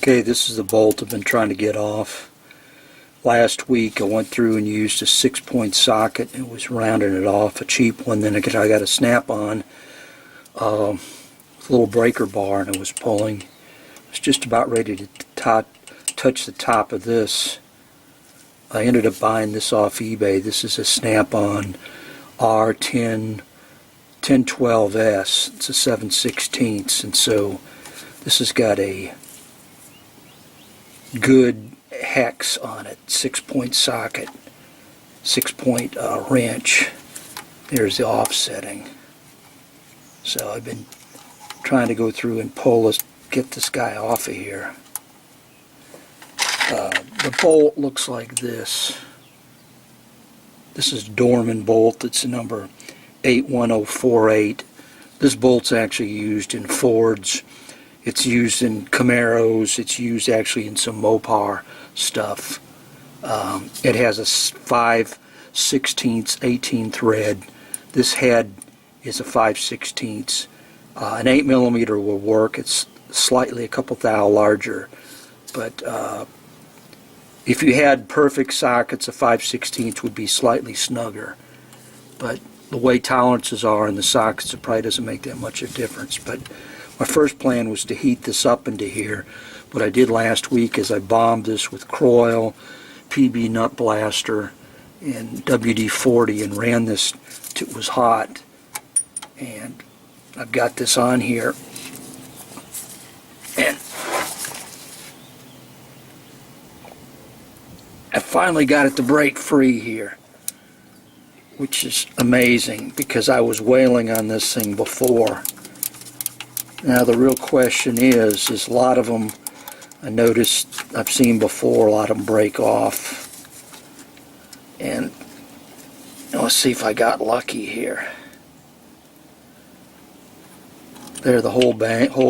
Okay, this is the bolt I've been trying to get off. Last week I went through and used a 6-point socket. It was rounding it off, a cheap one. Then I got a snap-on with a little breaker bar, and it was pulling. I was just about ready to touch the top of this. I ended up buying this off eBay. This is a snap-on R1012S. It's a 7/16, and so this has got a good hex on it, 6-point socket, 6-point wrench. There's the offsetting. So I've been trying to go through and get this guy off of here. The bolt looks like this. This is Dorman bolt. It's number 81048. This bolt's actually used in Fords. It's used in Camaros. It's used actually in some Mopar stuff. It has a 5/16 18 thread. This head is a 5/16. An 8mm will work. It's slightly a couple thou larger, but if you had perfect sockets, a 5/16 would be slightly snugger. But the way tolerances are in the sockets, it probably doesn't make that much of a difference. But my first plan was to heat this up into here. What I did last week is I bombed this with Kroil, PB Nut Blaster, and WD-40 and ran this till it was hot. And I've got this on here. And I finally got it to break free here, which is amazing because I was wailing on this thing before. Now the real question is a lot of them I noticed, I've seen before, a lot of them break off. And let's see if I got lucky here. There, the whole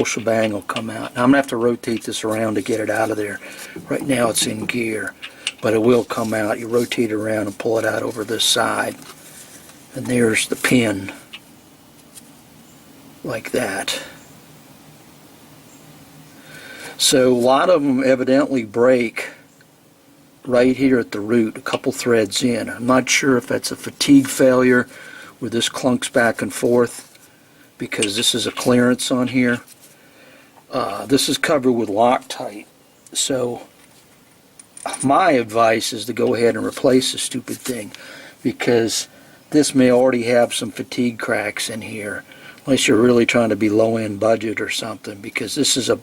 shebang will come out. Now I'm going to have to rotate this around to get it out of there. Right now it's in gear, but it will come out. You rotate it around and pull it out over this side. And there's the pin, like that. So a lot of them evidently break right here at the root, a couple threads in. I'm not sure if that's a fatigue failure where this clunks back and forth because this is a clearance on here. This is covered with Loctite. So my advice is to go ahead and replace the stupid thing because this may already have some fatigue cracks in here, unless you're really trying to be low-end budget or something, because this is a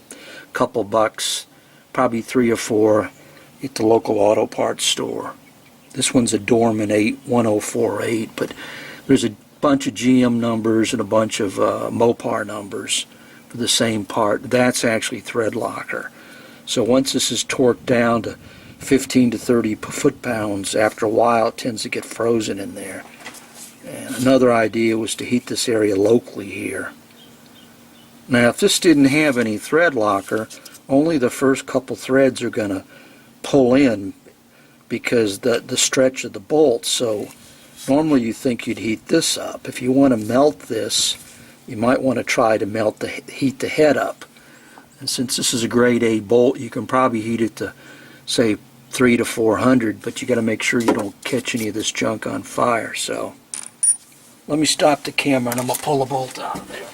couple bucks, probably 3 or 4 at the local auto parts store. This one's a Dorman 81048, but there's a bunch of GM numbers and a bunch of Mopar numbers for the same part. That's actually thread locker. So once this is torqued down to 15 to 30 foot-pounds, after a while it tends to get frozen in there. And another idea was to heat this area locally here. Now if this didn't have any thread locker, only the first couple threads are going to pull in because the stretch of the bolt. So normally you think you'd heat this up. If you want to melt this, you might want to try to heat the head up. And since this is a grade A bolt, you can probably heat it to say 300 to 400, but you got to make sure you don't catch any of this junk on fire. So let me stop the camera and I'm going to pull the bolt out of there.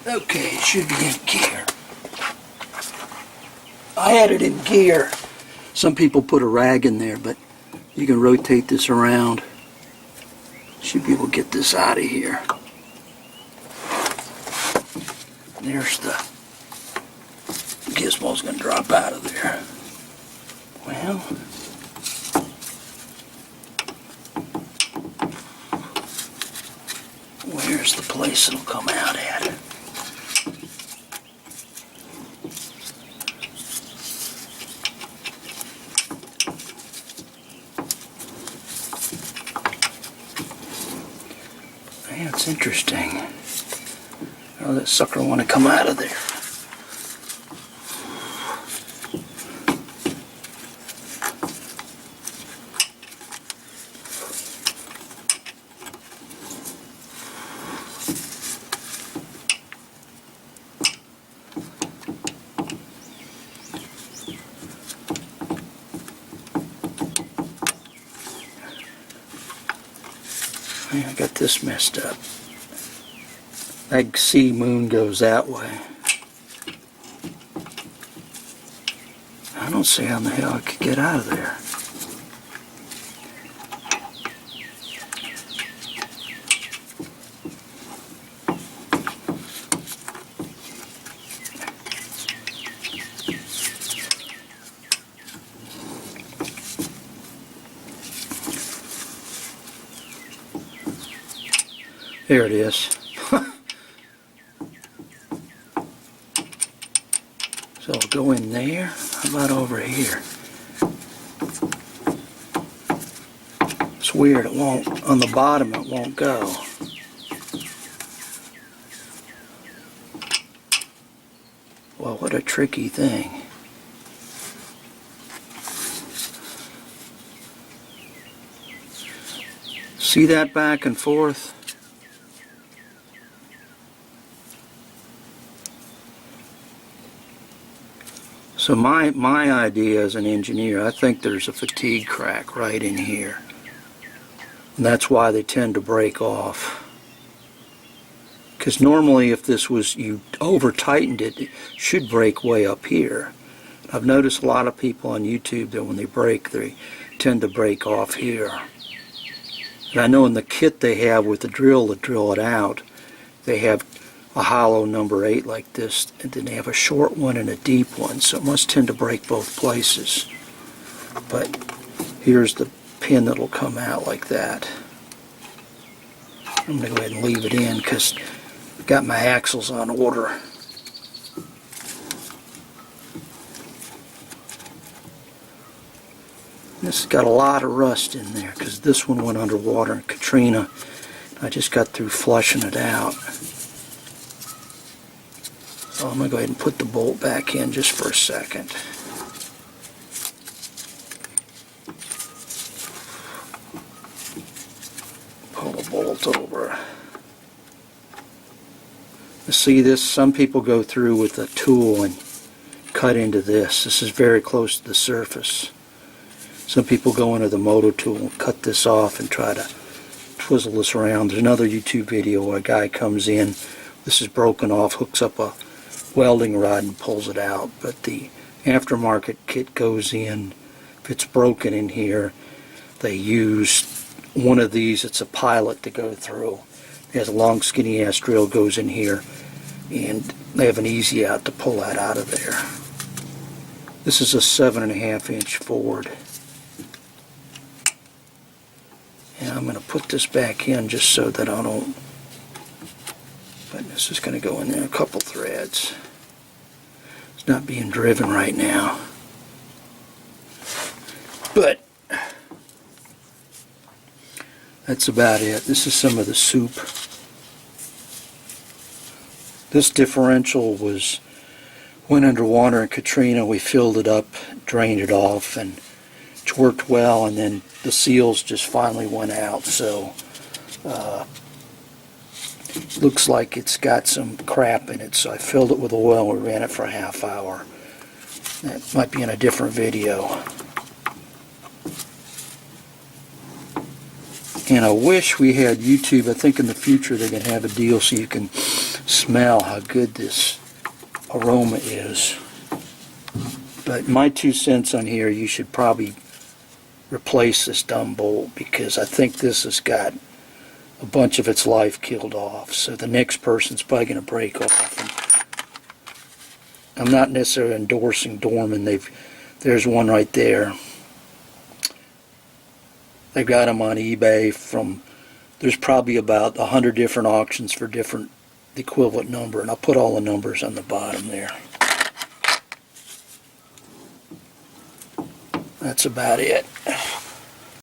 Okay, it should be in gear. I had it in gear. Some people put a rag in there, but you can rotate this around. Should be able to get this out of here. There's the gizmo's going to drop out of there. Well, where's the place it'll come out at? Yeah, it's interesting. Oh, that sucker want to come out of there. I got this messed up. I see moon goes that way. I don't see how in the hell I could get out of there. There it is. So I'll go in there. How about over here? It's weird, it won't, on the bottom it won't go. Well, what a tricky thing. See that back and forth? So my idea as an engineer, I think there's a fatigue crack right in here. And that's why they tend to break off. Because normally if this was, you over tightened it, it should break way up here. I've noticed a lot of people on YouTube that when they break, they tend to break off here. And I know in the kit they have with the drill to drill it out, they have a hollow number 8 like this, and then they have a short one and a deep one, so it must tend to break both places. But here's the pin that'll come out like that. I'm going to go ahead and leave it in because I've got my axles on order. This has got a lot of rust in there because this one went underwater in Katrina. I just got through flushing it out. So I'm going to go ahead and put the bolt back in just for a second. Pull the bolt over. You see this? Some people go through with a tool and cut into this. This is very close to the surface. Some people go into the motor tool and cut this off and try to twizzle this around. There's another YouTube video where a guy comes in, this is broken off, hooks up a welding rod and pulls it out. But the aftermarket kit goes in. If it's broken in here, they use one of these. It's a pilot to go through. It has a long skinny ass drill, goes in here, and they have an easy out to pull that out of there. This is a 7.5 inch Ford. And I'm going to put this back in just so that I don't, but this is going to go in there a couple threads. It's not being driven right now. But that's about it. This is some of the soup. This differential went underwater in Katrina. We filled it up, drained it off, and it worked well, and then the seals just finally went out. So looks like it's got some crap in it, so I filled it with oil and we ran it for a half hour. That might be in a different video. And I wish we had YouTube. I think in the future they're going to have a deal so you can smell how good this aroma is. But my 2 cents on here, you should probably replace this dumb bolt because I think this has got a bunch of its life killed off. So the next person's probably going to break off. And I'm not necessarily endorsing Dorman. There's one right there. They've got them on eBay from, there's probably about 100 different auctions for different equivalent number, and I'll put all the numbers on the bottom there. That's about it.